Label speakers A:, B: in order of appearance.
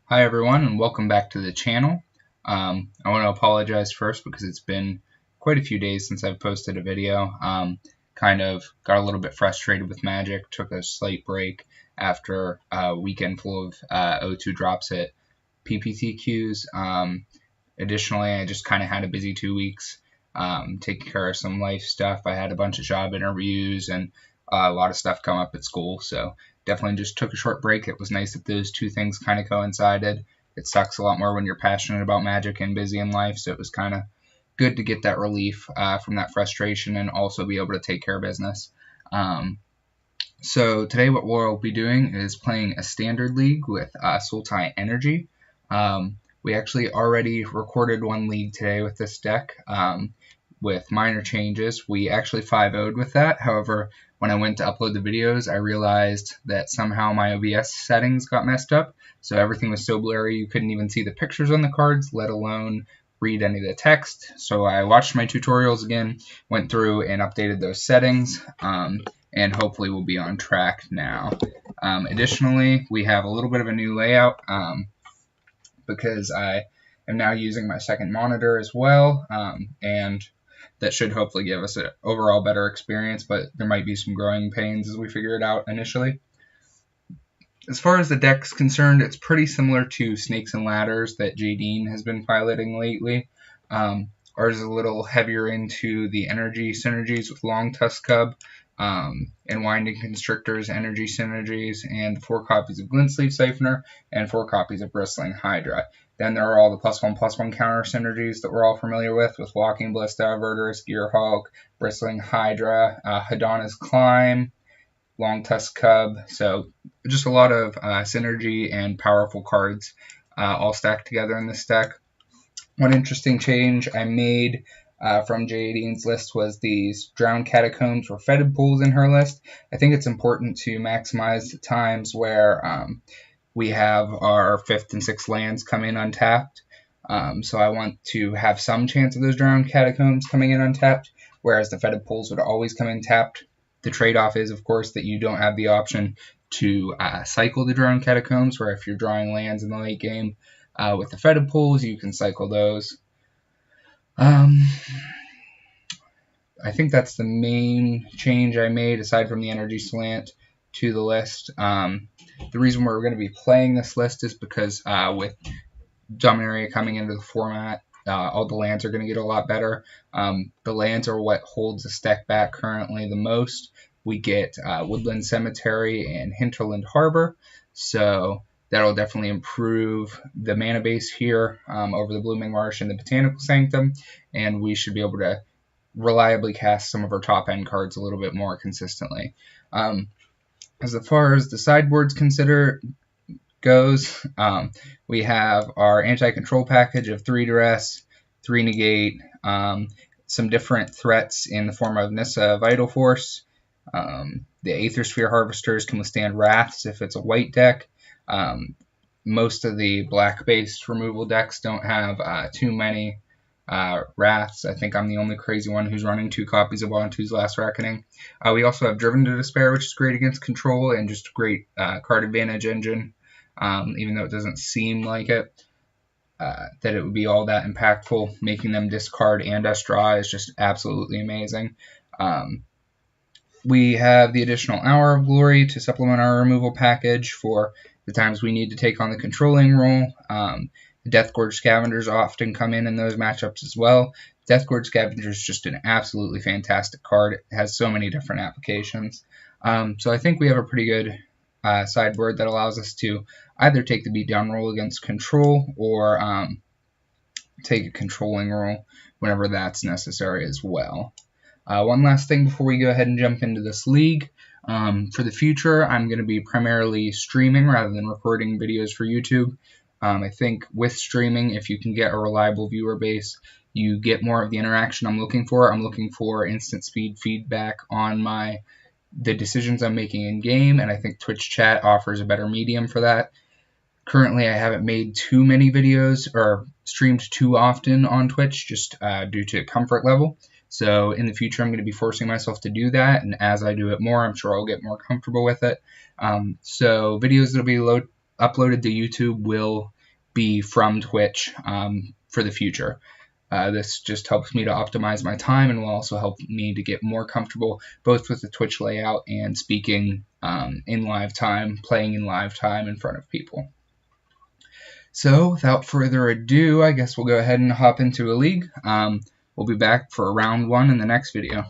A: Hi everyone, and welcome back to the channel. I want to apologize first because it's been quite a few days since I've posted a video. Kind of got a little bit frustrated with Magic, took a slight break after a weekend full of O2 drops at PPTQs. Additionally, I just kind of had a busy 2 weeks taking care of some life stuff. I had a bunch of job interviews and a lot of stuff come up at school, so definitely just took a short break. It was nice that those two things kind of coincided. It sucks a lot more when you're passionate about Magic and busy in life, so it was kind of good to get that relief from that frustration and also be able to take care of business. So today what we'll be doing is playing a standard league with Sultai Energy. We actually already recorded one league today with this deck with minor changes. We actually 5-0'd with that. However, when I went to upload the videos, I realized that somehow my OBS settings got messed up. So everything was so blurry you couldn't even see the pictures on the cards, let alone read any of the text. So I watched my tutorials again, went through and updated those settings, and hopefully we'll be on track now. Additionally, we have a little bit of a new layout because I am now using my second monitor as well, and that should hopefully give us an overall better experience, but there might be some growing pains as we figure it out initially. As far as the deck's concerned, it's pretty similar to Snakes and Ladders that Jadine has been piloting lately. Ours is a little heavier into the energy synergies with Long Tusk Cub, and Winding Constrictor's energy synergies, and 4 copies of Glintsleeve Siphoner, and 4 copies of Bristling Hydra. Then there are all the +1/+1 counter synergies that we're all familiar with Walking Ballista, Verdurous Gearhulk, Bristling Hydra, Hadana's Climb, Long Tusk Cub. So just a lot of synergy and powerful cards all stacked together in this deck. One interesting change I made from Jadine's list was these Drowned Catacombs or Fetid Pools in her list. I think it's important to maximize the times where we have our 5th and 6th lands come in untapped. So I want to have some chance of those Drowned Catacombs coming in untapped, whereas the Fetid Pools would always come in tapped. The trade-off is, of course, that you don't have the option to cycle the Drowned Catacombs, where if you're drawing lands in the late game with the Fetid Pools, you can cycle those. I think that's the main change I made, aside from the energy slant to the list. The reason we're going to be playing this list is because with Dominaria coming into the format, all the lands are going to get a lot better. The lands are what holds the deck back currently the most. We get Woodland Cemetery and Hinterland Harbor, so that'll definitely improve the mana base here over the Blooming Marsh and the Botanical Sanctum, and we should be able to reliably cast some of our top-end cards a little bit more consistently. As far as the sideboard's goes, we have our anti-control package of 3 Duress, 3 Negate, some different threats in the form of Nissa Vital Force. The Aethersphere Harvesters can withstand Wraths if it's a white deck. Most of the black-based removal decks don't have too many Wraths. I think I'm the only crazy one who's running 2 copies of Ontu's Last Reckoning. We also have Driven to Despair, which is great against control and just a great card advantage engine, even though it doesn't seem like it, that it would be all that impactful. Making them discard and us draw is just absolutely amazing. We have the additional Hour of Glory to supplement our removal package for the times we need to take on the controlling role. Deathgorge Scavengers often come in those matchups as well. Deathgorge Scavenger is just an absolutely fantastic card. It has so many different applications. So I think we have a pretty good sideboard that allows us to either take the beatdown roll against control or take a controlling roll whenever that's necessary as well. One last thing before we go ahead and jump into this league. For the future, I'm going to be primarily streaming rather than recording videos for YouTube. I think with streaming, if you can get a reliable viewer base, you get more of the interaction I'm looking for. I'm looking for instant speed feedback on the decisions I'm making in game, and I think Twitch chat offers a better medium for that. Currently, I haven't made too many videos or streamed too often on Twitch just due to comfort level. So in the future, I'm going to be forcing myself to do that, and as I do it more, I'm sure I'll get more comfortable with it. So videos that will be uploaded to YouTube will be from Twitch for the future. This just helps me to optimize my time and will also help me to get more comfortable both with the Twitch layout and speaking in live time, playing in live time in front of people. So without further ado, I guess we'll go ahead and hop into a league. We'll be back for round 1 in the next video.